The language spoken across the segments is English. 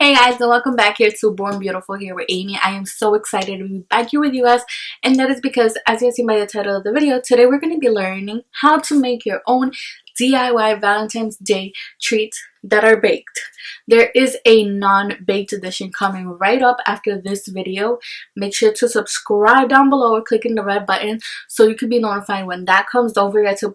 Hey guys, and welcome back here to Born Beautiful here with Amy. I am so excited to be back here with you guys, and that is because, as you have seen by the title of the video, today we're going to be learning how to make your own DIY Valentine's Day treats that are baked. There is a non-baked edition coming right up after this video. Make sure to subscribe down below or clicking the red button so you can be notified when that comes. Don't forget to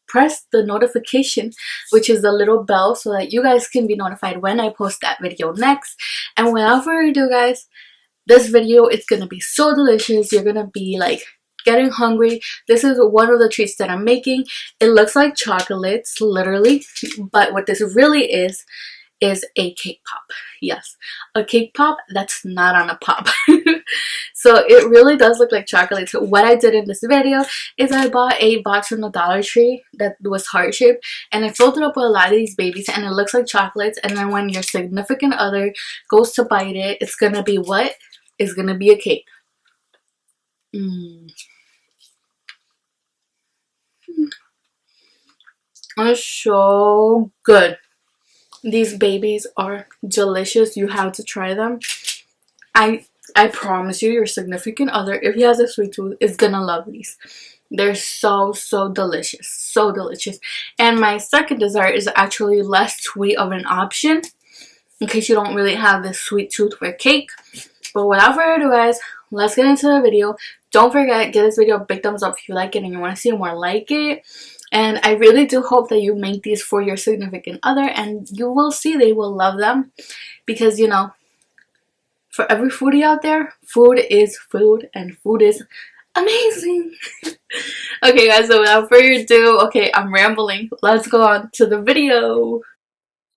press the notification, which is the little bell, so that you guys can be notified when I post that video next. And without further ado, guys, this video is gonna be so delicious. You're gonna be like getting hungry. This is one of the treats that I'm making. It looks like chocolates, literally, but what this really is a cake pop. Yes, a cake pop that's not on a pop. So it really does look like chocolate. So what I did in this video is I bought a box from the Dollar Tree that was heart shaped, and I filled it up with a lot of these babies, and it looks like chocolates. And then when your significant other goes to bite it, it's gonna be what? It's gonna be a cake. It's so good. These babies are delicious. You have to try them. I promise you, your significant other, if he has a sweet tooth, is gonna love these. They're so delicious, so delicious. And my second dessert is actually less sweet of an option, in case you don't really have this sweet tooth for cake. But without further ado, guys, let's get into the video. Don't forget, give this video a big thumbs up if you like it and you want to see more like it. And I really do hope that you make these for your significant other, and you will see they will love them, because you know, for every foodie out there, food is food, and food is amazing. Okay guys, so without further ado, okay, I'm rambling, let's go on to the video.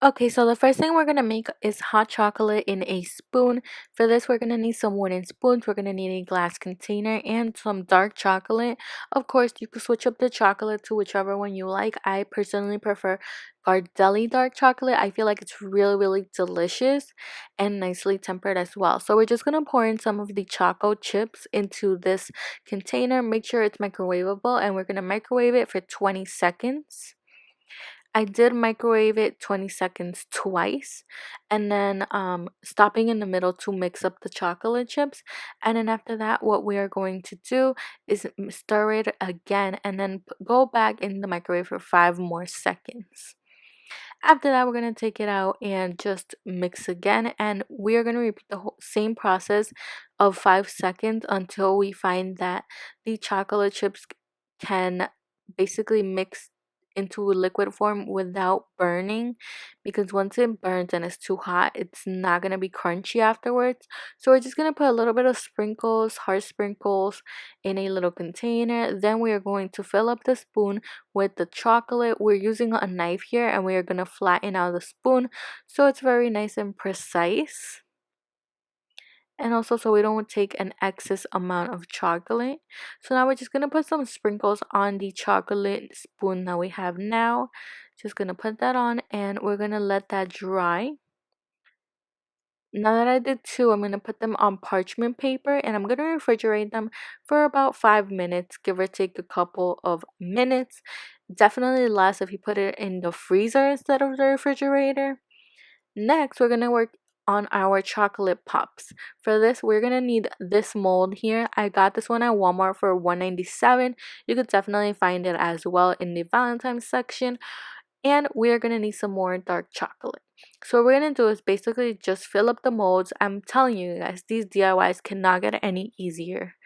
Okay, so the first thing we're going to make is hot chocolate in a spoon. For this, we're going to need some wooden spoons. We're going to need a glass container and some dark chocolate. Of course, you can switch up the chocolate to whichever one you like. I personally prefer Gardelli dark chocolate. I feel like it's really delicious and nicely tempered as well. So we're just going to pour in some of the choco chips into this container. Make sure it's microwavable, and we're going to microwave it for 20 seconds. I did microwave it 20 seconds twice, and then stopping in the middle to mix up the chocolate chips. And then after that, what we are going to do is stir it again and then go back in the microwave for 5 more seconds. After that, we're going to take it out and just mix again, and we are going to repeat the whole same process of 5 seconds until we find that the chocolate chips can basically mix into a liquid form without burning, because once it burns and it's too hot, it's not going to be crunchy afterwards. So we're just going to put a little bit of sprinkles, hard sprinkles, in a little container. Then we are going to fill up the spoon with the chocolate. We're using a knife here, and we are going to flatten out the spoon so it's very nice and precise, and also so we don't take an excess amount of chocolate. So now we're just going to put some sprinkles on the chocolate spoon that we have now. Just going to put that on, and we're going to let that dry. Now that I did two, I'm going to put them on parchment paper, and I'm going to refrigerate them for about 5 minutes, give or take a couple of minutes. Definitely less if you put it in the freezer instead of the refrigerator. Next, we're going to work on our chocolate pops. For this, we're going to need this mold here. I got this one at Walmart for $1.97. You could definitely find it as well in the Valentine's section. And we're going to need some more dark chocolate. So what we're going to do is basically just fill up the molds. I'm telling you guys, these DIYs cannot get any easier.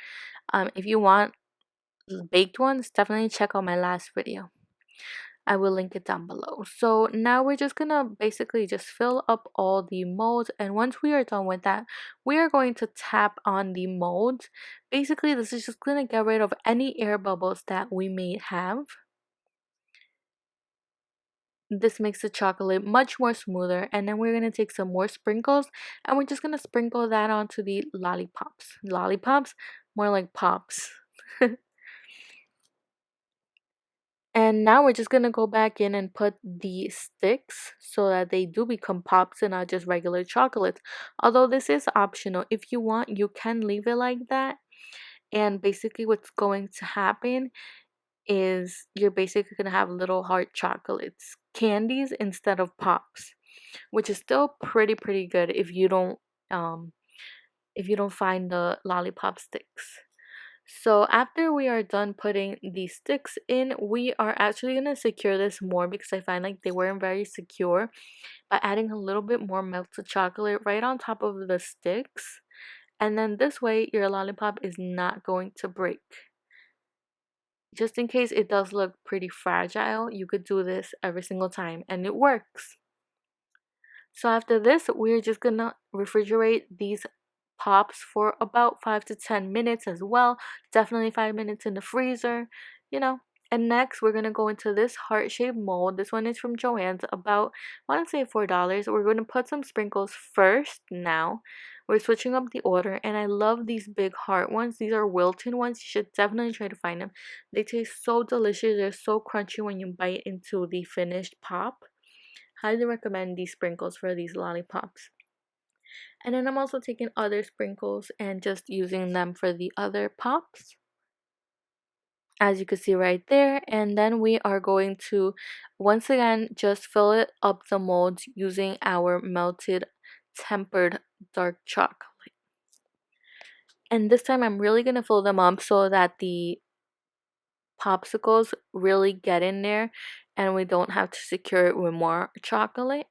If you want baked ones, definitely check out my last video. I will link it down below. So now we're just gonna basically just fill up all the molds, and once we are done with that, we are going to tap on the molds. Basically, this is just gonna get rid of any air bubbles that we may have. This makes the chocolate much more smoother, and then we're gonna take some more sprinkles, and we're just gonna sprinkle that onto the lollipops, more like pops. And now we're just gonna go back in and put the sticks so that they do become pops and not just regular chocolates. Although this is optional. If you want, you can leave it like that. And basically what's going to happen is you're basically gonna have little hard chocolates, candies instead of pops. which is still pretty good um if you don't find the lollipop sticks. So after we are done putting these sticks in, we are actually going to secure this more because I find like they weren't very secure, by adding a little bit more melted chocolate right on top of the sticks. And then this way your lollipop is not going to break. Just in case it does look pretty fragile, you could do this every single time and it works. So after this, we're just gonna refrigerate these pops for about 5 to 10 minutes as well. Definitely 5 minutes in the freezer, you know. And next, we're gonna go into this heart-shaped mold. This one is from Joann's, about, I want to say $4. We're gonna put some sprinkles first now. We're switching up the order, and I love these big heart ones. These are Wilton ones. You should definitely try to find them. They taste so delicious. They're so crunchy when you bite into the finished pop. Highly recommend these sprinkles for these lollipops. And then I'm also taking other sprinkles and just using them for the other pops, as you can see right there. And then we are going to once again just fill it up the molds using our melted tempered dark chocolate. And this time I'm really going to fill them up so that the popsicles really get in there and we don't have to secure it with more chocolate.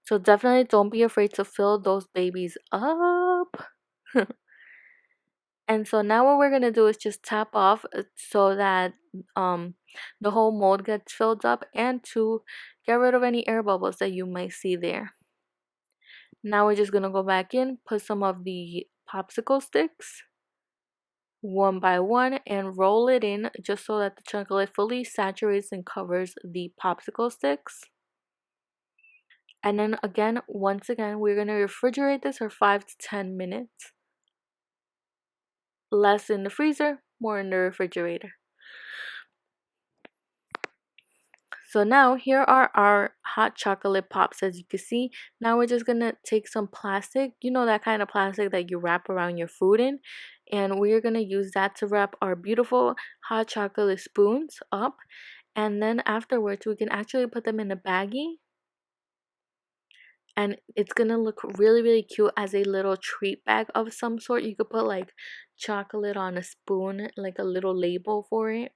So definitely don't be afraid to fill those babies up. And so now what we're going to do is just tap off so that the whole mold gets filled up, and to get rid of any air bubbles that you might see there. Now we're just going to go back in, put some of the popsicle sticks one by one and roll it in just so that the chocolate fully saturates and covers the popsicle sticks. And then again, once again, we're going to refrigerate this for 5 to 10 minutes. Less in the freezer, more in the refrigerator. So now here are our hot chocolate pops, as you can see. Now we're just gonna take some plastic, you know, that kind of plastic that you wrap around your food in, and we're gonna use that to wrap our beautiful hot chocolate spoons up. And then afterwards we can actually put them in a baggie, and it's gonna look really cute as a little treat bag of some sort. You could put like chocolate on a spoon, like a little label for it.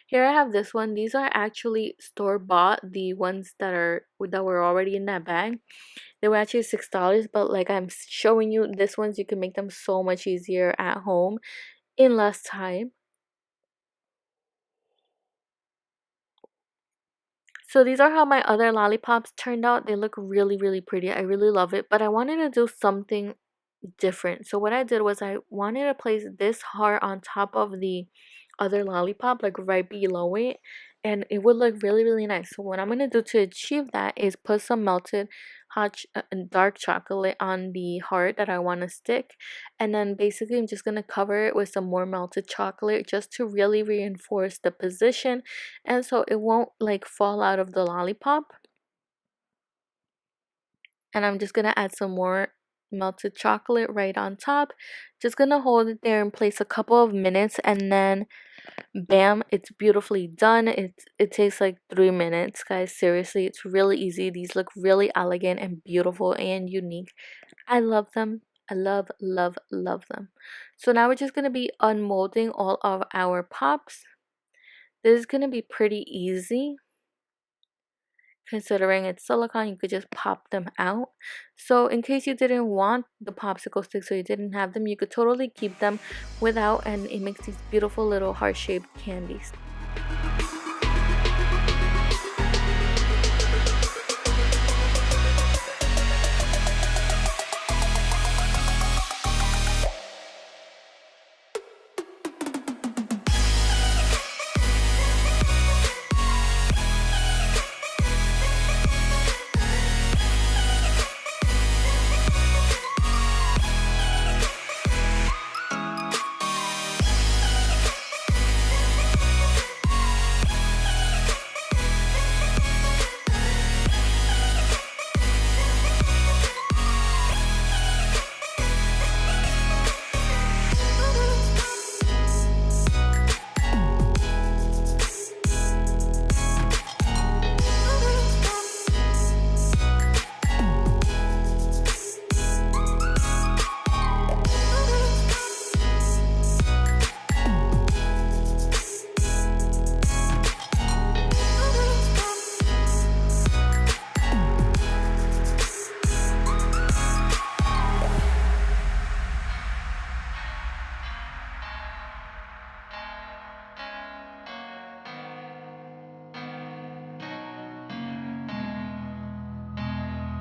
Here I have this one. These are actually store-bought, the ones that were already in that bag. They were actually $6, but like I'm showing you, this ones you can make them so much easier at home in less time. So these are how my other lollipops turned out. They look really pretty. I really love it, but I wanted to do something different. So what I did was I wanted to place this heart on top of the other lollipop, like right below it, and it would look really nice. So what I'm going to do to achieve that is put some melted and dark chocolate on the heart that I want to stick, and then basically I'm just going to cover it with some more melted chocolate just to really reinforce the position, and so it won't like fall out of the lollipop. And I'm just gonna add some more melted chocolate right on top. Just gonna hold it there in place a couple of minutes, and then bam, it's beautifully done. It takes like 3 minutes, guys. Seriously, it's really easy. These look really elegant and beautiful and unique. I love them. I love them. So now we're just gonna be unmolding all of our pops. This is gonna be pretty easy. Considering it's silicone, you could just pop them out. So in case you didn't want the popsicle sticks or you didn't have them, you could totally keep them without, and it makes these beautiful little heart-shaped candies.